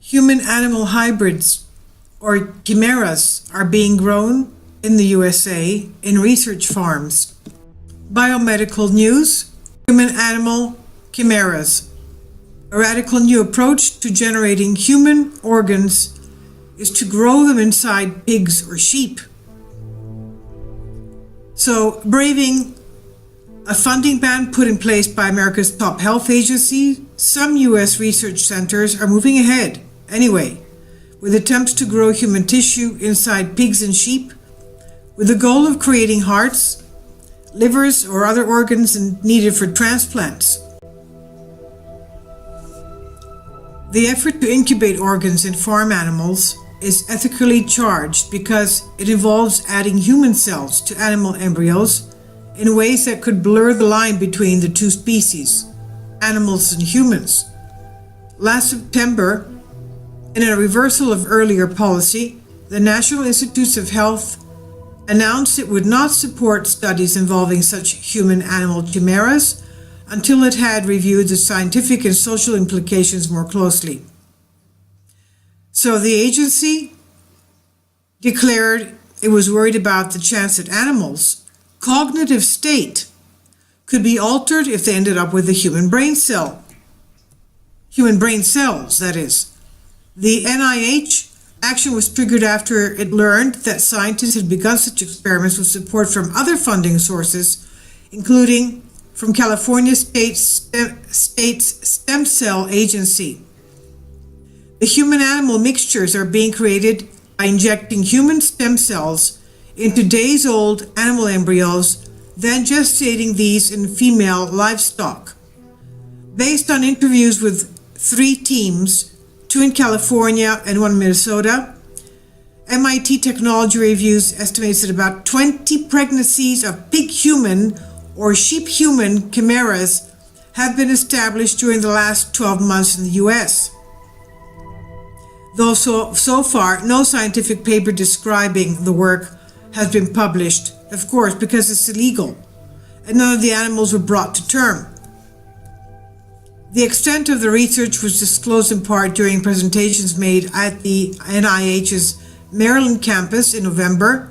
Human-animal hybrids, or chimeras, are being grown in the USA in research farms. Biomedical news: human-animal chimeras. A radical new approach to generating human organs is to grow them inside pigs or sheep. So, braving a funding ban put in place by America's top health agency, some US research centers are moving ahead anyway, with attempts to grow human tissue inside pigs and sheep, with the goal of creating hearts, livers, or other organs needed for transplants. The effort to incubate organs in farm animals is ethically charged because it involves adding human cells to animal embryos in ways that could blur the line between the two species, animals and humans. Last September, in a reversal of earlier policy, the National Institutes of Health announced it would not support studies involving such human-animal chimeras until it had reviewed the scientific and social implications more closely. So the agency declared it was worried about the chance that animals' cognitive state could be altered if they ended up with a human brain cells, that is. The NIH action was triggered after it learned that scientists had begun such experiments with support from other funding sources, including from California State's Stem Cell Agency. The human-animal mixtures are being created by injecting human stem cells into days-old animal embryos, then gestating these in female livestock. Based on interviews with 3 teams, 2 in California and 1 in Minnesota, MIT Technology Reviews estimates that about 20 pregnancies of pig-human or sheep-human chimeras have been established during the last 12 months in the US. Though so far, no scientific paper describing the work has been published, of course, because it's illegal, and none of the animals were brought to term. The extent of the research was disclosed in part during presentations made at the NIH's Maryland campus in November,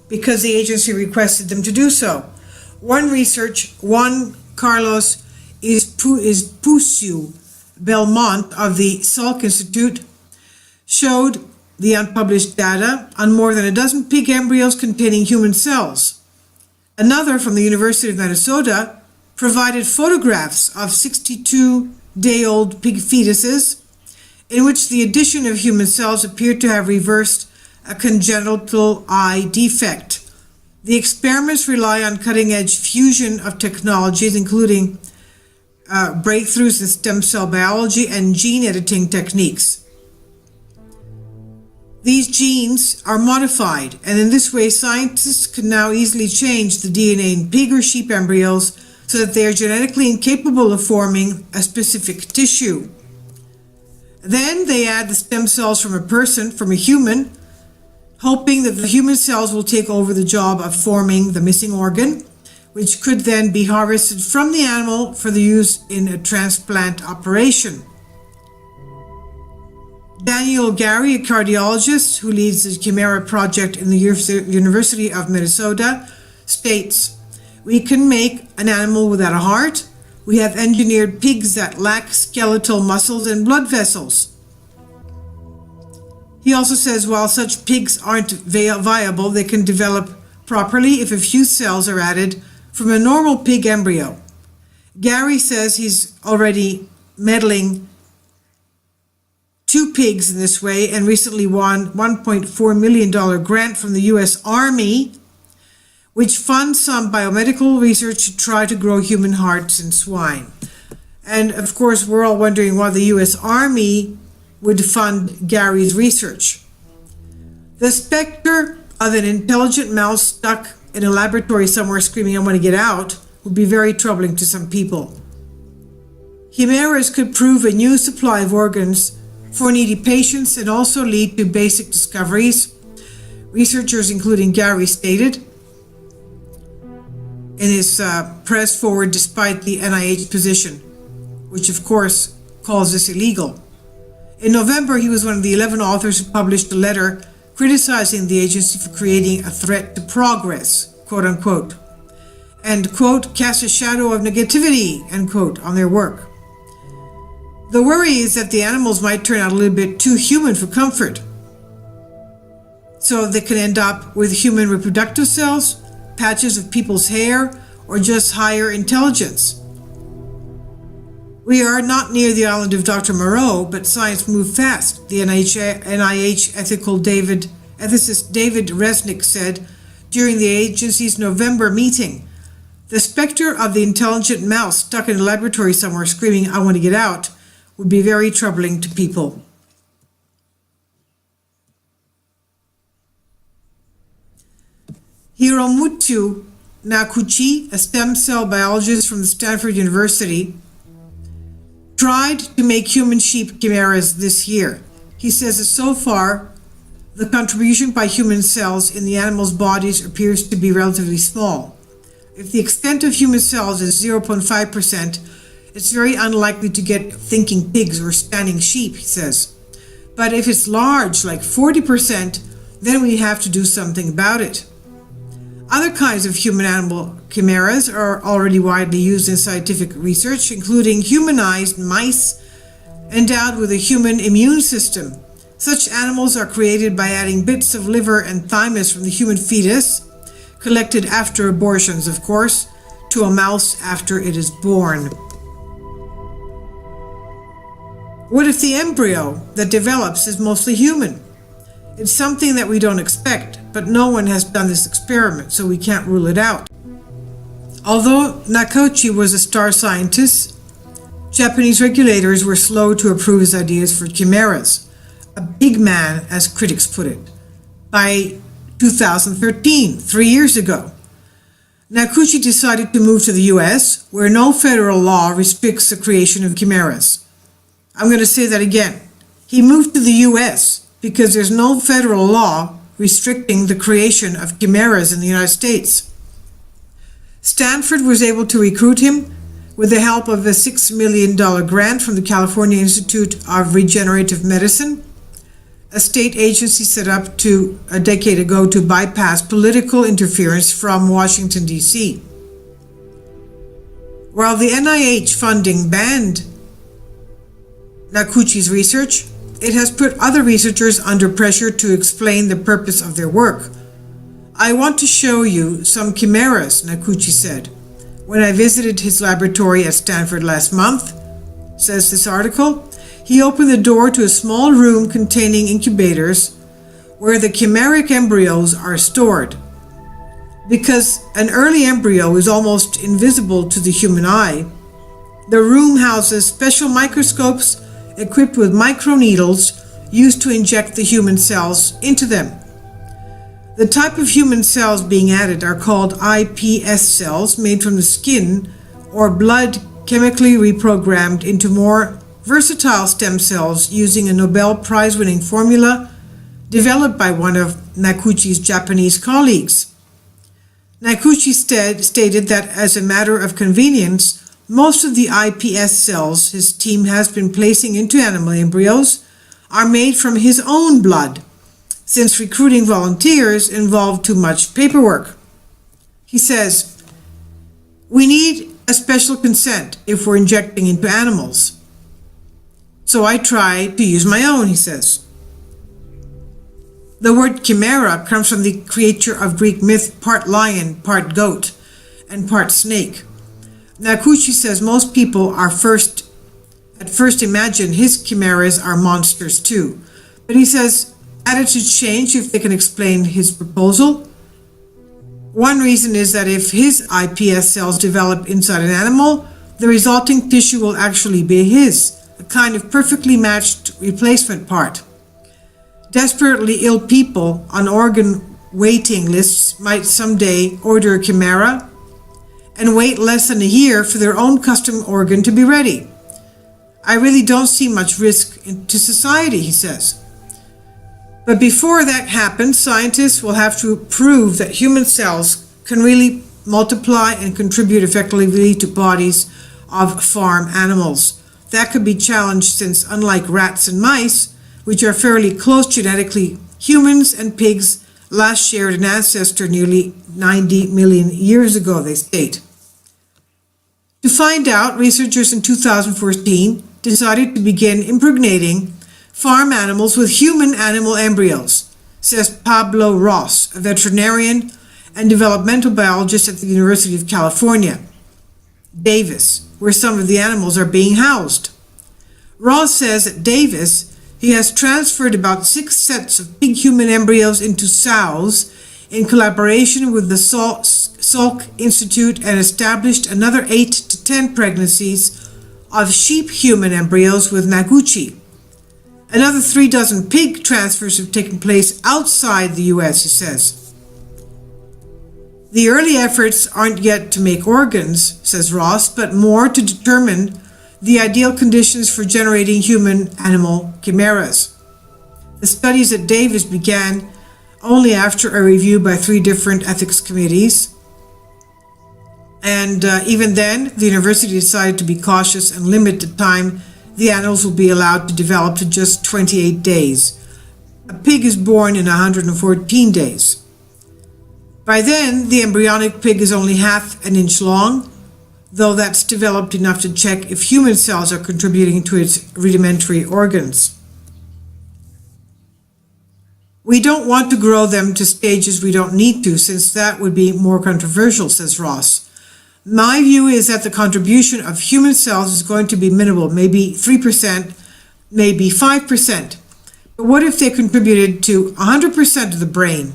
because the agency requested them to do so. Juan Carlos Ispucio Belmont of the Salk Institute showed the unpublished data on more than a dozen pig embryos containing human cells. Another from the University of Minnesota provided photographs of 62-day-old pig fetuses in which the addition of human cells appeared to have reversed a congenital eye defect. The experiments rely on cutting-edge fusion of technologies, including breakthroughs in stem cell biology and gene editing techniques. These genes are modified, and in this way scientists can now easily change the DNA in pig or sheep embryos so that they are genetically incapable of forming a specific tissue. Then they add the stem cells from a human, hoping that the human cells will take over the job of forming the missing organ, which could then be harvested from the animal for the use in a transplant operation. Daniel Gary, a cardiologist who leads the Chimera project in the University of Minnesota, states, "We can make an animal without a heart. We have engineered pigs that lack skeletal muscles and blood vessels." He also says while such pigs aren't viable, they can develop properly if a few cells are added from a normal pig embryo. Gary says he's already meddling 2 pigs in this way and recently won $1.4 million grant from the US Army, which funds some biomedical research to try to grow human hearts in swine. And of course, we're all wondering why the US Army would fund Gary's research. The specter of an intelligent mouse stuck in a laboratory somewhere screaming, "I want to get out," would be very troubling to some people. Chimeras could prove a new supply of organs for needy patients and also lead to basic discoveries, researchers including Gary stated in his press forward despite the NIH position, which of course calls this illegal. In November, he was one of the 11 authors who published a letter criticizing the agency for creating a threat to progress, quote unquote, and, quote, cast a shadow of negativity, end quote, on their work. The worry is that the animals might turn out a little bit too human for comfort. So they can end up with human reproductive cells, patches of people's hair, or just higher intelligence. We are not near the island of Dr. Moreau, but science moved fast, the NIH ethicist David Resnick said during the agency's November meeting. The specter of the intelligent mouse stuck in a laboratory somewhere screaming, "I want to get out," would be very troubling to people. Hiromitsu Nakuchi, a stem cell biologist from Stanford University, tried to make human sheep chimeras this year. He says that so far, the contribution by human cells in the animals' bodies appears to be relatively small. If the extent of human cells is 0.5%, it's very unlikely to get thinking pigs or standing sheep, he says. But if it's large, like 40%, then we have to do something about it. Other kinds of human-animal chimeras are already widely used in scientific research, including humanized mice endowed with a human immune system. Such animals are created by adding bits of liver and thymus from the human fetus, collected after abortions, of course, to a mouse after it is born. What if the embryo that develops is mostly human? It's something that we don't expect, but no one has done this experiment, so we can't rule it out. Although Nakuchi was a star scientist, Japanese regulators were slow to approve his ideas for chimeras. A big man, as critics put it, by 2013, 3 years ago. Nakuchi decided to move to the US, where no federal law restricts the creation of chimeras. I'm going to say that again. He moved to the US because there's no federal law restricting the creation of chimeras in the United States. Stanford was able to recruit him with the help of a $6 million grant from the California Institute of Regenerative Medicine, a state agency set up a decade ago to bypass political interference from Washington, D.C. While the NIH funding banned Nakuchi's research, it has put other researchers under pressure to explain the purpose of their work. "I want to show you some chimeras," Nakuchi said, "when I visited his laboratory at Stanford last month," says this article. He opened the door to a small room containing incubators where the chimeric embryos are stored. Because an early embryo is almost invisible to the human eye, the room houses special microscopes equipped with microneedles used to inject the human cells into them. The type of human cells being added are called iPS cells, made from the skin or blood chemically reprogrammed into more versatile stem cells using a Nobel Prize-winning formula developed by one of Nakuchi's Japanese colleagues. Nakuchi stated that as a matter of convenience, most of the iPS cells his team has been placing into animal embryos are made from his own blood, since recruiting volunteers involved too much paperwork. He says, "We need a special consent if we're injecting into animals. So I try to use my own," he says. The word chimera comes from the creature of Greek myth, part lion, part goat, and part snake. Nakuchi says most people at first imagine his chimeras are monsters too, but he says attitudes change if they can explain his proposal. One reason is that if his iPS cells develop inside an animal, the resulting tissue will actually be his, a kind of perfectly matched replacement part. Desperately ill people on organ waiting lists might someday order a chimera and wait less than a year for their own custom organ to be ready. "I really don't see much risk to society," he says. But before that happens, scientists will have to prove that human cells can really multiply and contribute effectively to bodies of farm animals. that could be challenged since, unlike rats and mice, which are fairly close genetically, humans and pigs last shared an ancestor nearly 90 million years ago, they state. To find out, researchers in 2014 decided to begin impregnating farm animals with human animal embryos, says Pablo Ross, a veterinarian and developmental biologist at the University of California, Davis, where some of the animals are being housed. Ross says at Davis, he has transferred about 6 sets of pig-human embryos into sows in collaboration with the Salk Institute and established another 8 to 10 pregnancies of sheep-human embryos with Noguchi. Another 36 pig transfers have taken place outside the US, he says. The early efforts aren't yet to make organs, says Ross, but more to determine the ideal conditions for generating human-animal chimeras. The studies at Davis began only after a review by 3 different ethics committees. And even then, the university decided to be cautious and limit the time the animals will be allowed to develop to just 28 days. A pig is born in 114 days. By then, the embryonic pig is only half an inch long, though that's developed enough to check if human cells are contributing to its rudimentary organs. We don't want to grow them to stages we don't need to, since that would be more controversial, says Ross. My view is that the contribution of human cells is going to be minimal, maybe 3%, maybe 5%. But what if they contributed to 100% of the brain?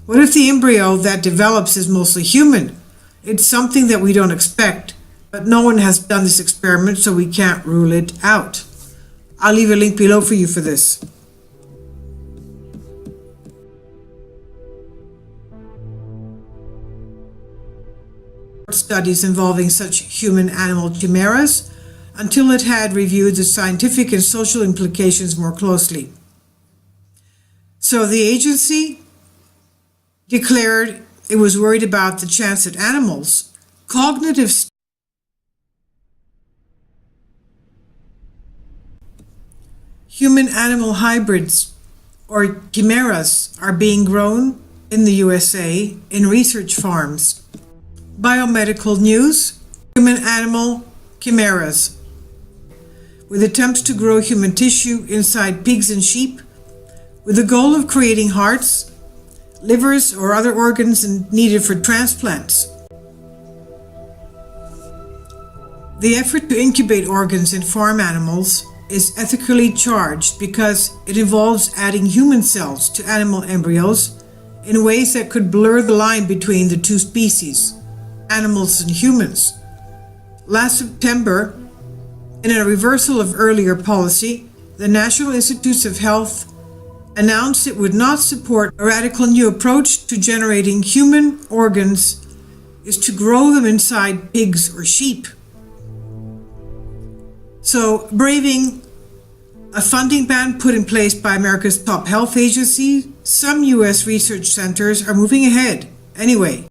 What if the embryo that develops is mostly human? It's something that we don't expect, but no one has done this experiment, so we can't rule it out. I'll leave a link below for you for this. Studies involving such human-animal chimeras until it had reviewed the scientific and social implications more closely. So the agency declared it was worried about the chance that animals' cognitive human-animal hybrids, or chimeras, are being grown in the USA in research farms. Biomedical news, human-animal chimeras. With attempts to grow human tissue inside pigs and sheep, with the goal of creating hearts, livers, or other organs needed for transplants. The effort to incubate organs in farm animals is ethically charged because it involves adding human cells to animal embryos in ways that could blur the line between the two species, animals and humans. Last September, in a reversal of earlier policy, the National Institutes of Health announced it would not support a radical new approach to generating human organs is to grow them inside pigs or sheep. So, braving a funding ban put in place by America's top health agency, some U.S. research centers are moving ahead anyway.